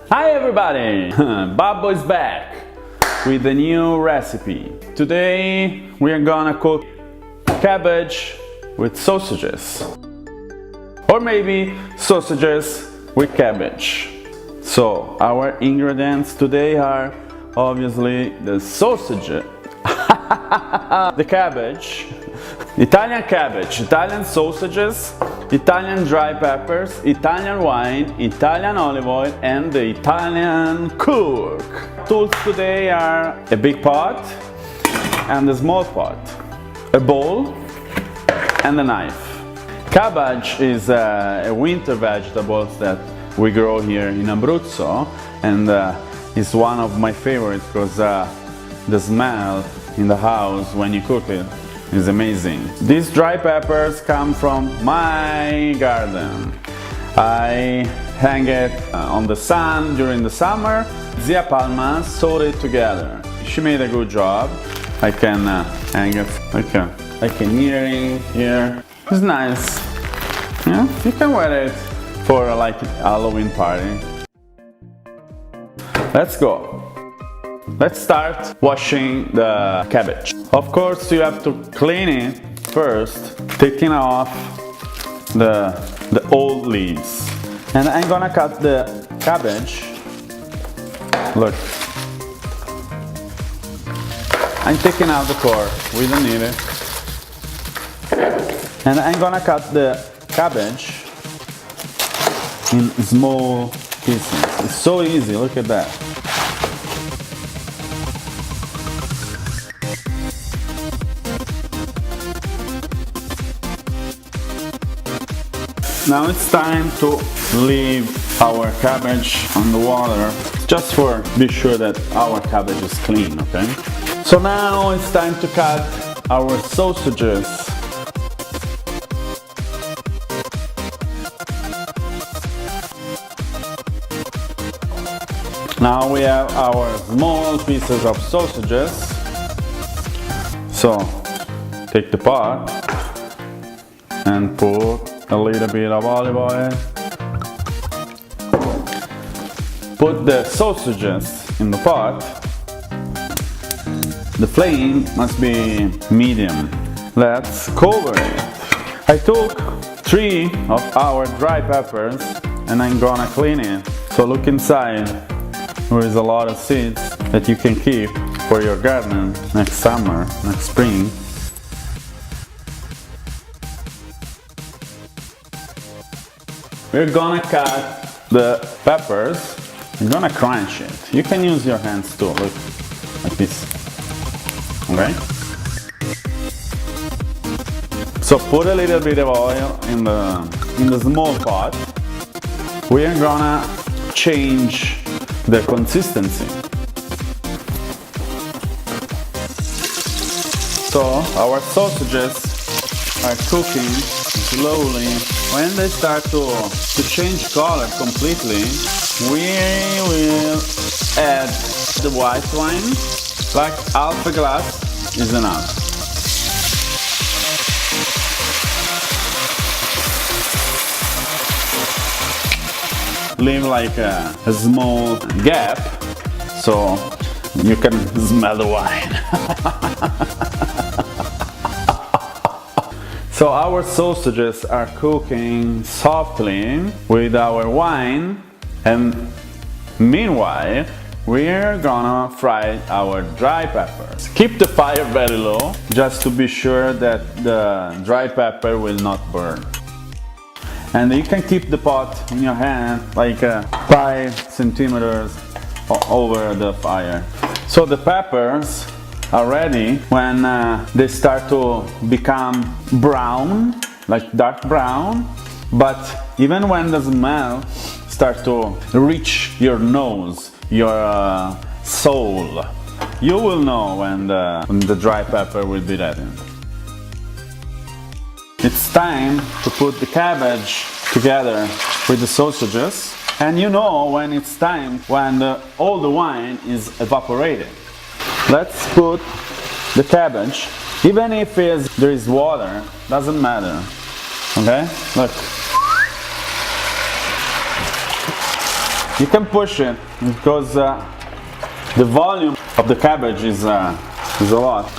Hi everybody! Babbo is back with a new recipe. Today we are gonna cook cabbage with sausages. Or maybe sausages with cabbage. So our ingredients today are obviously the sausage, the cabbage, Italian cabbage, Italian sausages, Italian dry peppers, Italian wine, Italian olive oil, and the Italian cook. Tools today are a big pot and a small pot, a bowl and a knife. Cabbage is a winter vegetable that we grow here in Abruzzo, and it's one of my favorites because the smell in the house when you cook it is amazing. These dry peppers come from my garden. I hang it on the sun during the summer. Zia Palma sewed it together. She made a good job. I can hang it like an earring here. It's nice. Yeah, you can wear it for like a Halloween party. Let's go. Let's start washing the cabbage. Of course, you have to clean it first, taking off the old leaves. And I'm gonna cut the cabbage. Look. I'm taking out the core, we don't need it. And I'm gonna cut the cabbage in small pieces. It's so easy, look at that. Now it's time to leave our cabbage on the water, just for be sure that our cabbage is clean, okay? So now it's time to cut our sausages. Now we have our small pieces of sausages. So take the pot and put a little bit of olive oil. Put the sausages in the pot. The flame must be medium. Let's cover it. I took 3 of our dry peppers and I'm gonna clean it. So look inside. There is a lot of seeds that you can keep for your garden next summer, next spring. We're gonna cut the peppers. You're gonna crunch it. You can use your hands too, look, like this. Okay? So put a little bit of oil in the small pot. We are gonna change the consistency. So our sausages are cooking slowly. When they start to change color completely, we will add the white wine, like half a glass is enough. Leave like a small gap so you can smell the wine. So our sausages are cooking softly with our wine, and meanwhile we're gonna fry our dry peppers. Keep the fire very low just to be sure that the dry pepper will not burn. And you can keep the pot in your hand like 5 centimeters over the fire. So the peppers are ready when they start to become brown, like dark brown, but even when the smell starts to reach your nose, your soul, you will know when the dry pepper will be ready. It's time to put the cabbage together with the sausages, and you know when it's time when all the wine is evaporated. Let's put the cabbage, even if there is water, doesn't matter. Okay, look. You can push it because the volume of the cabbage is a lot.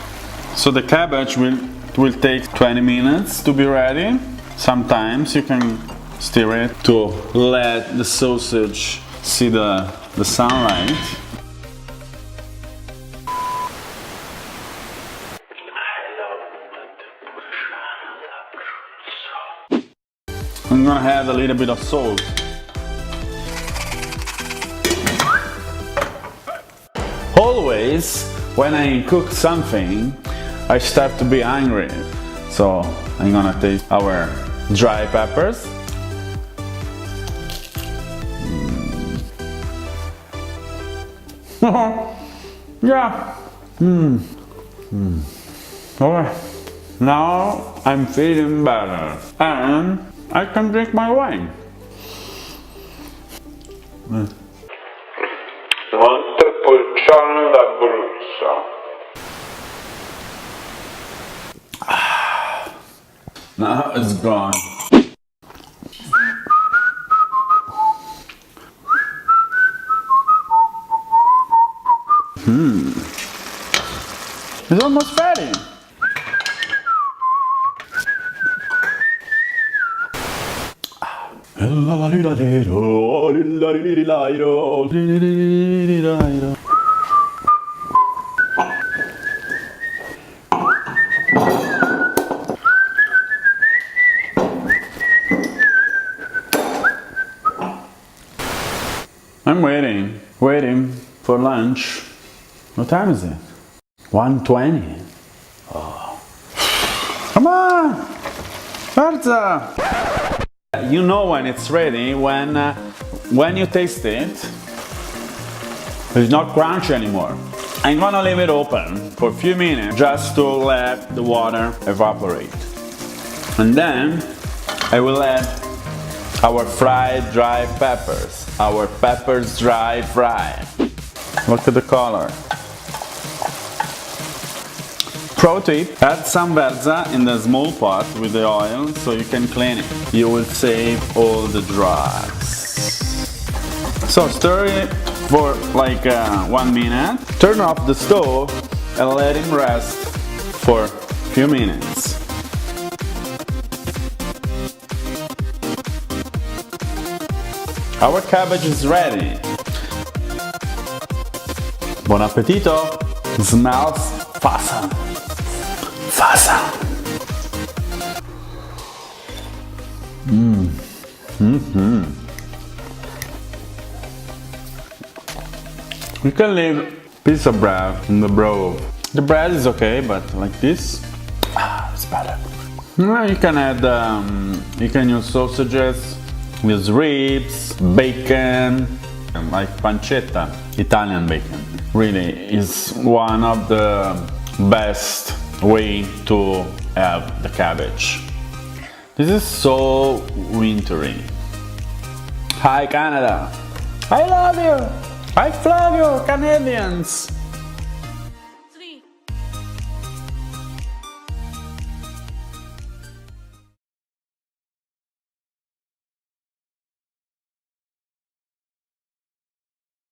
So the cabbage will take 20 minutes to be ready. Sometimes you can stir it to let the sausage see the sunlight. I'm gonna add a little bit of salt. Always, when I cook something, I start to be hungry. So I'm gonna taste our dry peppers. Yeah. Okay. Now I'm feeling better and I can drink my wine. Now it's gone. It's almost ready. I'm waiting for lunch. What time is it? 1:20. Oh. Come on! Forza! You know when it's ready when you taste it. It's not crunchy anymore. I'm gonna leave it open for a few minutes just to let the water evaporate. And then I will add our fried dry peppers. Our peppers dry fried. Look at the color. Pro tip, add some verza in the small pot with the oil so you can clean it. You will save all the drugs. So stir it for like 1 minute. Turn off the stove and let it rest for a few minutes. Our cabbage is ready. Buon appetito! Smells awesome! You can leave a piece of bread in the broth. The bread is okay, but like this, it's better. You can add, you can use sausages with ribs, bacon, like pancetta, Italian bacon. Really is one of the best way to have the cabbage. This is so wintry. Hi Canada! I love you! I love you, Canadians!